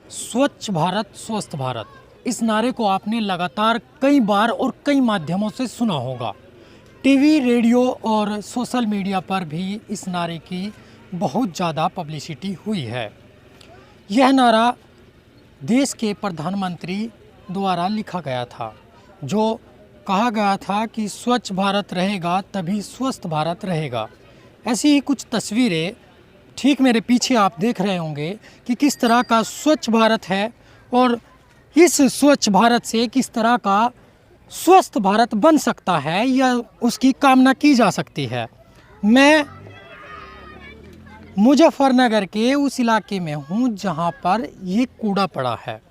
स्वच्छ भारत स्वस्थ भारत, इस नारे को आपने लगातार कई बार और कई माध्यमों से सुना होगा। टीवी, रेडियो और सोशल मीडिया पर भी इस नारे की बहुत ज़्यादा पब्लिसिटी हुई है। यह नारा देश के प्रधानमंत्री द्वारा लिखा गया था, जो कहा गया था कि स्वच्छ भारत रहेगा तभी स्वस्थ भारत रहेगा। ऐसी ही कुछ तस्वीरें ठीक मेरे पीछे आप देख रहे होंगे कि किस तरह का स्वच्छ भारत है और इस स्वच्छ भारत से किस तरह का स्वस्थ भारत बन सकता है या उसकी कामना की जा सकती है। मैं मुजफ्फरनगर के उस इलाके में हूँ जहाँ पर ये कूड़ा पड़ा है।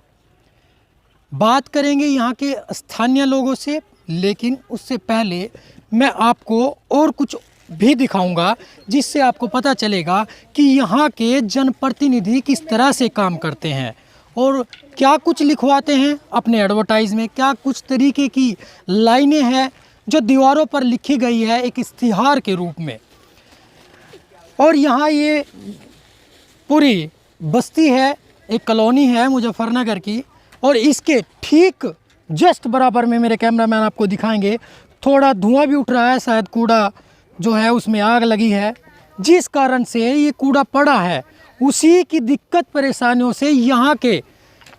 बात करेंगे यहाँ के स्थानीय लोगों से, लेकिन उससे पहले मैं आपको और कुछ भी दिखाऊंगा जिससे आपको पता चलेगा कि यहाँ के जनप्रतिनिधि किस तरह से काम करते हैं और क्या कुछ लिखवाते हैं अपने एडवर्टाइज में, क्या कुछ तरीके की लाइनें हैं जो दीवारों पर लिखी गई है एक इश्तिहार के रूप में। और यहाँ ये पूरी बस्ती है, एक कॉलोनी है मुजफ्फरनगर की, और इसके ठीक जस्ट बराबर में मेरे कैमरामैन आपको दिखाएंगे थोड़ा धुआं भी उठ रहा है। शायद कूड़ा जो है उसमें आग लगी है, जिस कारण से ये कूड़ा पड़ा है। उसी की दिक्कत परेशानियों से यहाँ के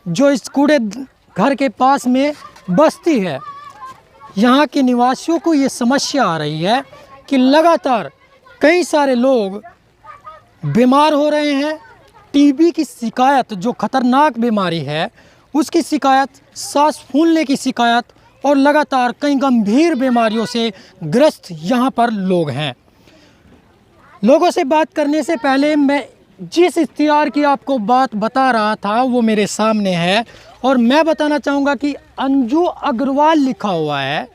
जो इस कूड़े घर के पास में बस्ती है, यहाँ के निवासियों को ये समस्या आ रही है कि लगातार कई सारे लोग बीमार हो रहे हैं। टीबी की शिकायत, जो खतरनाक बीमारी है उसकी शिकायत, सांस फूलने की शिकायत और लगातार कई गंभीर बीमारियों से ग्रस्त यहाँ पर लोग हैं। लोगों से बात करने से पहले मैं जिस इश्तिहार की आपको बात बता रहा था वो मेरे सामने है और मैं बताना चाहूँगा कि अंजू अग्रवाल लिखा हुआ है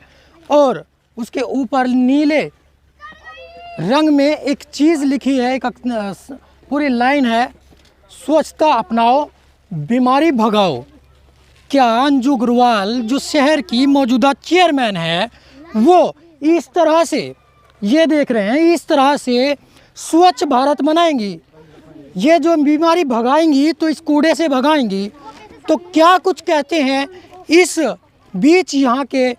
और उसके ऊपर नीले रंग में एक चीज़ लिखी है, एक पूरी लाइन है, स्वच्छता अपनाओ बीमारी भगाओ। क्या अंजू अग्रवाल जो शहर की मौजूदा चेयरमैन है वो इस तरह से, ये देख रहे हैं, इस तरह से स्वच्छ भारत बनाएंगी? ये जो बीमारी भगाएंगी तो इस कूड़े से भगाएंगी, तो क्या कुछ कहते हैं इस बीच यहाँ के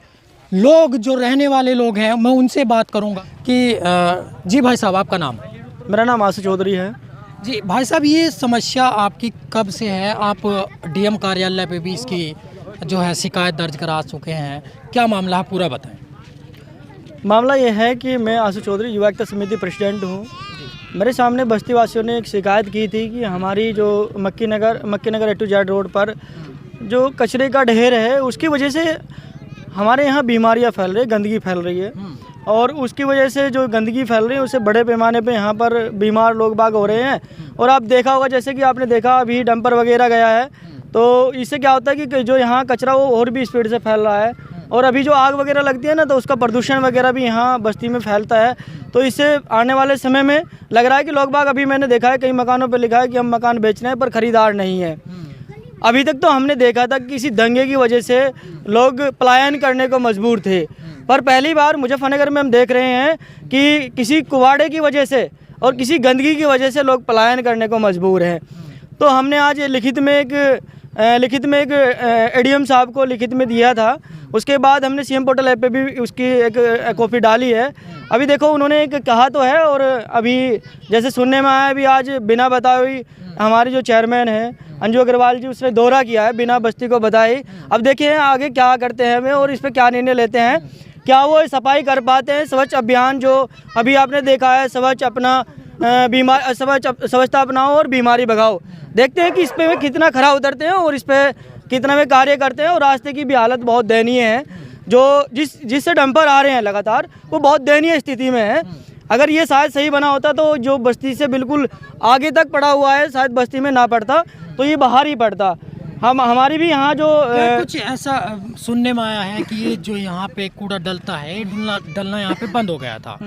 लोग जो रहने वाले लोग हैं, मैं उनसे बात करूँगा कि जी भाई साहब, आपका नाम? मेरा नाम आशु चौधरी है। जी भाई साहब, ये समस्या आपकी कब से है? आप डीएम कार्यालय पे भी इसकी जो है शिकायत दर्ज करा चुके हैं, क्या मामला है पूरा बताएं। मामला ये है कि मैं आशु चौधरी युवा एकता समिति प्रेसिडेंट हूँ। मेरे सामने बस्ती वासियों ने एक शिकायत की थी कि हमारी जो मक्की नगर A to Z रोड पर जो कचरे का ढेर है उसकी वजह से हमारे यहाँ बीमारियाँ फैल रही है, गंदगी फैल रही है और उसकी वजह से जो गंदगी फैल रही है उससे बड़े पैमाने पे यहाँ पर बीमार लोग बाग हो रहे हैं। और आप देखा होगा, जैसे कि आपने देखा अभी डंपर वगैरह गया है, तो इससे क्या होता है कि जो यहाँ कचरा वो और भी स्पीड से फैल रहा है और अभी जो आग वगैरह लगती है ना, तो उसका प्रदूषण वगैरह भी यहाँ बस्ती में फैलता है। तो इससे आने वाले समय में लग रहा है कि लोग बाग, अभी मैंने देखा है कई मकानों पर लिखा है कि हम मकान बेच रहे हैं पर ख़रीदार नहीं है। अभी तक तो हमने देखा था कि किसी दंगे की वजह से लोग पलायन करने को मजबूर थे, पर पहली बार मुजफ्फरनगर में हम देख रहे हैं कि किसी कुवाड़े की वजह से और किसी गंदगी की वजह से लोग पलायन करने को मजबूर हैं। तो हमने आज लिखित में एक एडीएम साहब को लिखित में दिया था। उसके बाद हमने सीएम पोर्टल ऐप पे भी उसकी एक कॉपी डाली है। अभी देखो, उन्होंने एक कहा तो है और अभी जैसे सुनने में आया, अभी आज बिना बताए हुई हमारी जो चेयरमैन है अंजू अग्रवाल जी, उसने दौरा किया है बिना बस्ती को बताए। अब देखिए आगे क्या करते हैं हमें और इस पर क्या निर्णय लेते हैं, क्या वो सफाई कर पाते हैं। स्वच्छ अभियान जो अभी आपने देखा है, स्वच्छता अपनाओ और बीमारी भगाओ, देखते हैं कि इस पे कितना खरा उतरते हैं और इस पे कितना वे कार्य करते हैं। और रास्ते की भी हालत बहुत दयनीय है, जो जिससे डंपर आ रहे हैं लगातार, वो बहुत दयनीय स्थिति में है। अगर ये शायद सही बना होता तो जो बस्ती से बिल्कुल आगे तक पड़ा हुआ है शायद बस्ती में ना पड़ता, तो ये बाहर ही पड़ता। हमारी भी यहाँ जो कुछ ऐसा सुनने में आया है कि ये जो यहाँ पे कूड़ा डलता है, डलना यहाँ पे बंद हो गया था,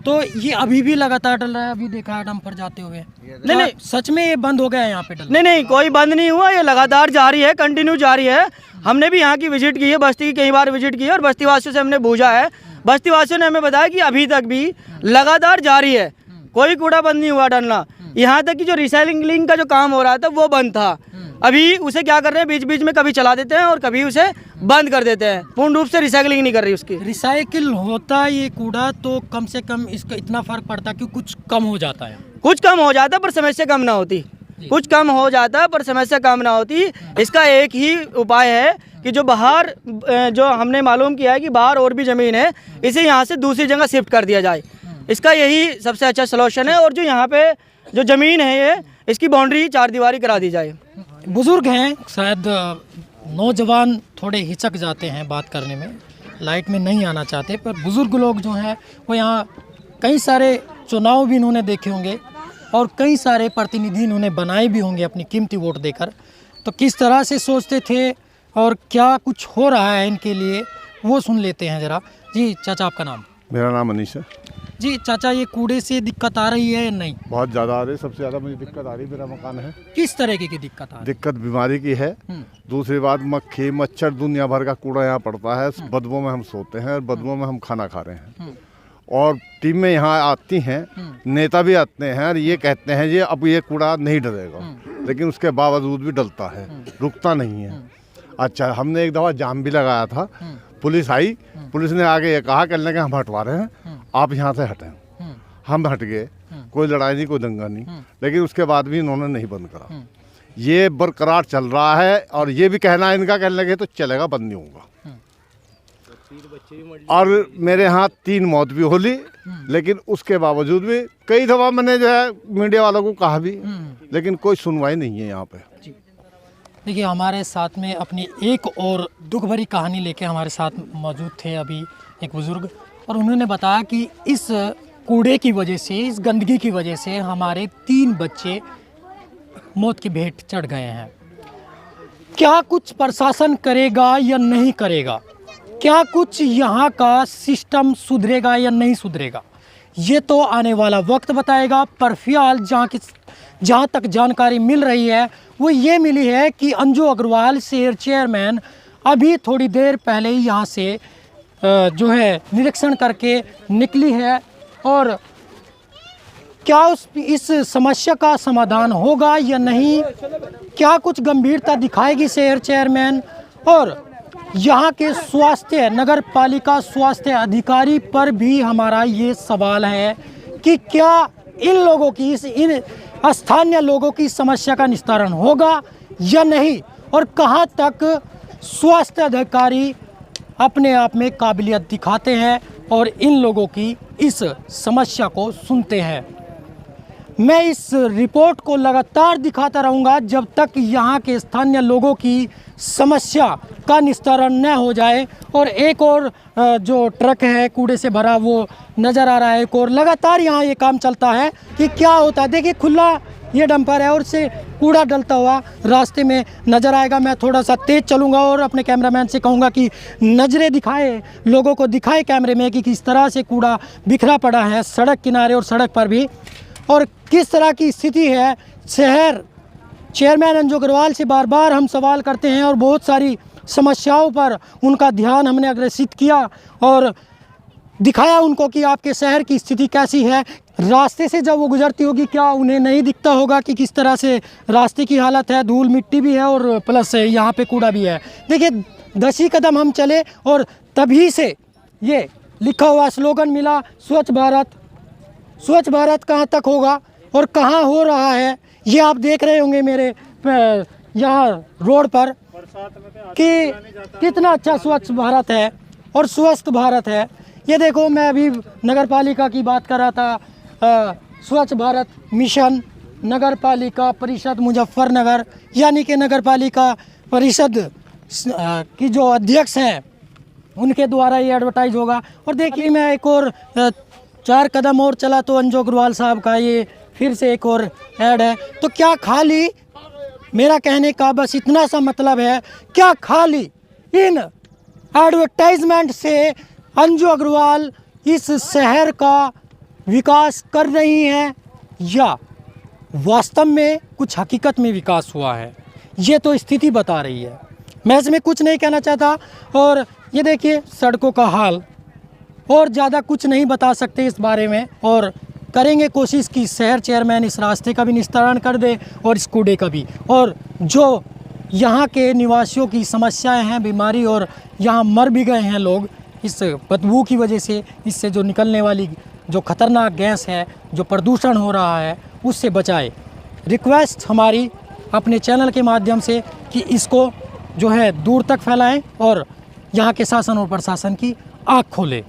तो ये अभी भी लगातार डल रहा है? अभी देखा है डंपर जाते हुए? नहीं, सच में ये बंद हो गया है यहाँ पे डलना? नहीं, कोई बंद नहीं हुआ, ये लगातार जारी है, कंटिन्यू जारी है। हमने भी यहाँ की विजिट की है, बस्ती की कई बार विजिट की है और बस्ती वासियों से हमने पूछा है। बस्ती वासियों ने हमें बताया कि अभी तक भी लगातार जारी है, कोई कूड़ा बंद नहीं हुआ डलना। यहाँ तक कि जो रिसाइकलिंग का जो काम हो रहा था वो बंद था। अभी उसे क्या कर रहे हैं, बीच बीच में कभी चला देते हैं और कभी उसे बंद कर देते हैं, पूर्ण रूप से रिसाइकलिंग नहीं कर रही उसकी। रिसाइकिल होता ये कूड़ा तो कम से कम इसका इतना फ़र्क पड़ता कि कुछ कम हो जाता है। कुछ कम हो जाता पर समस्या कम ना होती, कुछ कम हो जाता पर समस्या कम ना होती। इसका एक ही उपाय है कि जो बाहर, जो हमने मालूम किया है कि बाहर और भी ज़मीन है, इसे यहाँ से दूसरी जगह शिफ्ट कर दिया जाए। इसका यही सबसे अच्छा सलूशन है। और जो यहाँ पे जो ज़मीन है ये, इसकी बाउंड्री 4 दीवारी करा दी जाए। बुज़ुर्ग हैं, शायद नौजवान थोड़े हिचक जाते हैं बात करने में, लाइट में नहीं आना चाहते, पर बुज़ुर्ग लोग जो हैं वो यहाँ कई सारे चुनाव भी इन्होंने देखे होंगे और कई सारे प्रतिनिधि इन्होंने बनाए भी होंगे अपनी कीमती वोट देकर। तो किस तरह से सोचते थे और क्या कुछ हो रहा है इनके लिए, वो सुन लेते हैं ज़रा। जी चाचा, आपका नाम? मेरा नाम अनीश है। जी चाचा, ये कूड़े से दिक्कत आ रही है या नहीं? बहुत ज़्यादा आ रही है, सबसे ज़्यादा मुझे दिक्कत आ रही है, मेरा मकान है। किस तरह की दिक्कत आ रही है? दिक्कत बीमारी की है। दूसरी बात, मक्खी मच्छर दुनिया भर का कूड़ा यहाँ पड़ता है, बदबू में हम सोते हैं और बदबू में हम खाना खा रहे हैं। और टीमें यहाँ आती हैं, नेता भी आते हैं और ये कहते हैं ये अब ये कूड़ा नहीं डलेगा, लेकिन उसके बावजूद भी डलता है, रुकता नहीं है। अच्छा, हमने एक दफ़ा जाम भी लगाया था, पुलिस आई, पुलिस ने आगे ये कहा कहने लगे हम हटवा रहे हैं, आप यहाँ से हटें। हम हट गए, कोई लड़ाई नहीं, कोई दंगा नहीं, लेकिन उसके बाद भी इन्होंने नहीं बंद करा। ये बरकरार चल रहा है और ये भी कहना है इनका, कहने लगे तो चलेगा, बंद नहीं होगा। और मेरे यहाँ 3 मौत भी हो ली, लेकिन उसके बावजूद भी कई दफ़ा मैंने जो है मीडिया वालों को कहा भी, लेकिन कोई सुनवाई नहीं है यहाँ पे। देखिए, हमारे साथ में अपनी एक और दुख भरी कहानी लेके हमारे साथ मौजूद थे अभी एक बुज़ुर्ग, और उन्होंने बताया कि इस कूड़े की वजह से, इस गंदगी की वजह से हमारे 3 बच्चे मौत की भेंट चढ़ गए हैं। क्या कुछ प्रशासन करेगा या नहीं करेगा? क्या कुछ यहाँ का सिस्टम सुधरेगा या नहीं सुधरेगा? ये तो आने वाला वक्त बताएगा। पर फिलहाल जहाँ तक जानकारी मिल रही है वो ये मिली है कि अंजू अग्रवाल शहर चेयरमैन अभी थोड़ी देर पहले ही यहाँ से जो है निरीक्षण करके निकली है। और क्या इस समस्या का समाधान होगा या नहीं, क्या कुछ गंभीरता दिखाएगी शहर चेयरमैन? और यहाँ के स्वास्थ्य, नगर पालिका स्वास्थ्य अधिकारी पर भी हमारा ये सवाल है कि क्या इन लोगों की, इन स्थानीय लोगों की समस्या का निस्तारण होगा या नहीं, और कहाँ तक स्वास्थ्य अधिकारी अपने आप में काबिलियत दिखाते हैं और इन लोगों की इस समस्या को सुनते हैं। मैं इस रिपोर्ट को लगातार दिखाता रहूँगा जब तक यहाँ के स्थानीय लोगों की समस्या का निस्तारण न हो जाए। और एक और जो ट्रक है कूड़े से भरा वो नज़र आ रहा है, एक और लगातार यहाँ ये काम चलता है कि क्या होता है। देखिए, खुला ये डंपर है और से कूड़ा डलता हुआ रास्ते में नज़र आएगा। मैं थोड़ा सा तेज़ चलूँगा और अपने कैमरामैन से कहूँगा कि नज़रें दिखाए, लोगों को दिखाए कैमरे में कि किस तरह से कूड़ा बिखरा पड़ा है सड़क किनारे और सड़क पर भी, और किस तरह की स्थिति है। शहर चेयरमैन अंजू अग्रवाल से बार बार हम सवाल करते हैं और बहुत सारी समस्याओं पर उनका ध्यान हमने अग्रसित किया और दिखाया उनको कि आपके शहर की स्थिति कैसी है। रास्ते से जब वो गुजरती होगी क्या उन्हें नहीं दिखता होगा कि किस तरह से रास्ते की हालत है, धूल मिट्टी भी है और प्लस यहाँ पे कूड़ा भी है। देखिए, 10 ही कदम हम चले और तभी से ये लिखा हुआ स्लोगन मिला, स्वच्छ भारत। स्वच्छ भारत कहाँ तक होगा और कहाँ हो रहा है ये आप देख रहे होंगे मेरे यहाँ रोड पर कि कितना अच्छा स्वच्छ भारत है और स्वस्थ भारत है। ये देखो, मैं अभी नगर पालिका की बात कर रहा था, स्वच्छ भारत मिशन नगर पालिका परिषद मुजफ्फरनगर, यानी कि नगर पालिका परिषद की जो अध्यक्ष हैं उनके द्वारा ये एडवर्टाइज होगा। और देखिए, मैं एक और 4 कदम और चला तो अंजू अग्रवाल साहब का ये फिर से एक और ऐड है। तो क्या खाली, मेरा कहने का बस इतना सा मतलब है, क्या खाली इन एडवर्टाइजमेंट से अंजू अग्रवाल इस शहर का विकास कर रही हैं या वास्तव में कुछ हकीकत में विकास हुआ है? ये तो स्थिति बता रही है। मैं इसमें कुछ नहीं कहना चाहता। और ये देखिए सड़कों का हाल, और ज़्यादा कुछ नहीं बता सकते इस बारे में। और करेंगे कोशिश कि शहर चेयरमैन इस रास्ते का भी निस्तारण कर दे और इस कूड़े का भी, और जो यहाँ के निवासियों की समस्याएं हैं, बीमारी, और यहाँ मर भी गए हैं लोग इस बदबू की वजह से, इससे जो निकलने वाली जो खतरनाक गैस है, जो प्रदूषण हो रहा है, उससे बचाए। रिक्वेस्ट हमारी अपने चैनल के माध्यम से कि इसको जो है दूर तक फैलाएं और यहाँ के शासन और प्रशासन की आँख खोलें।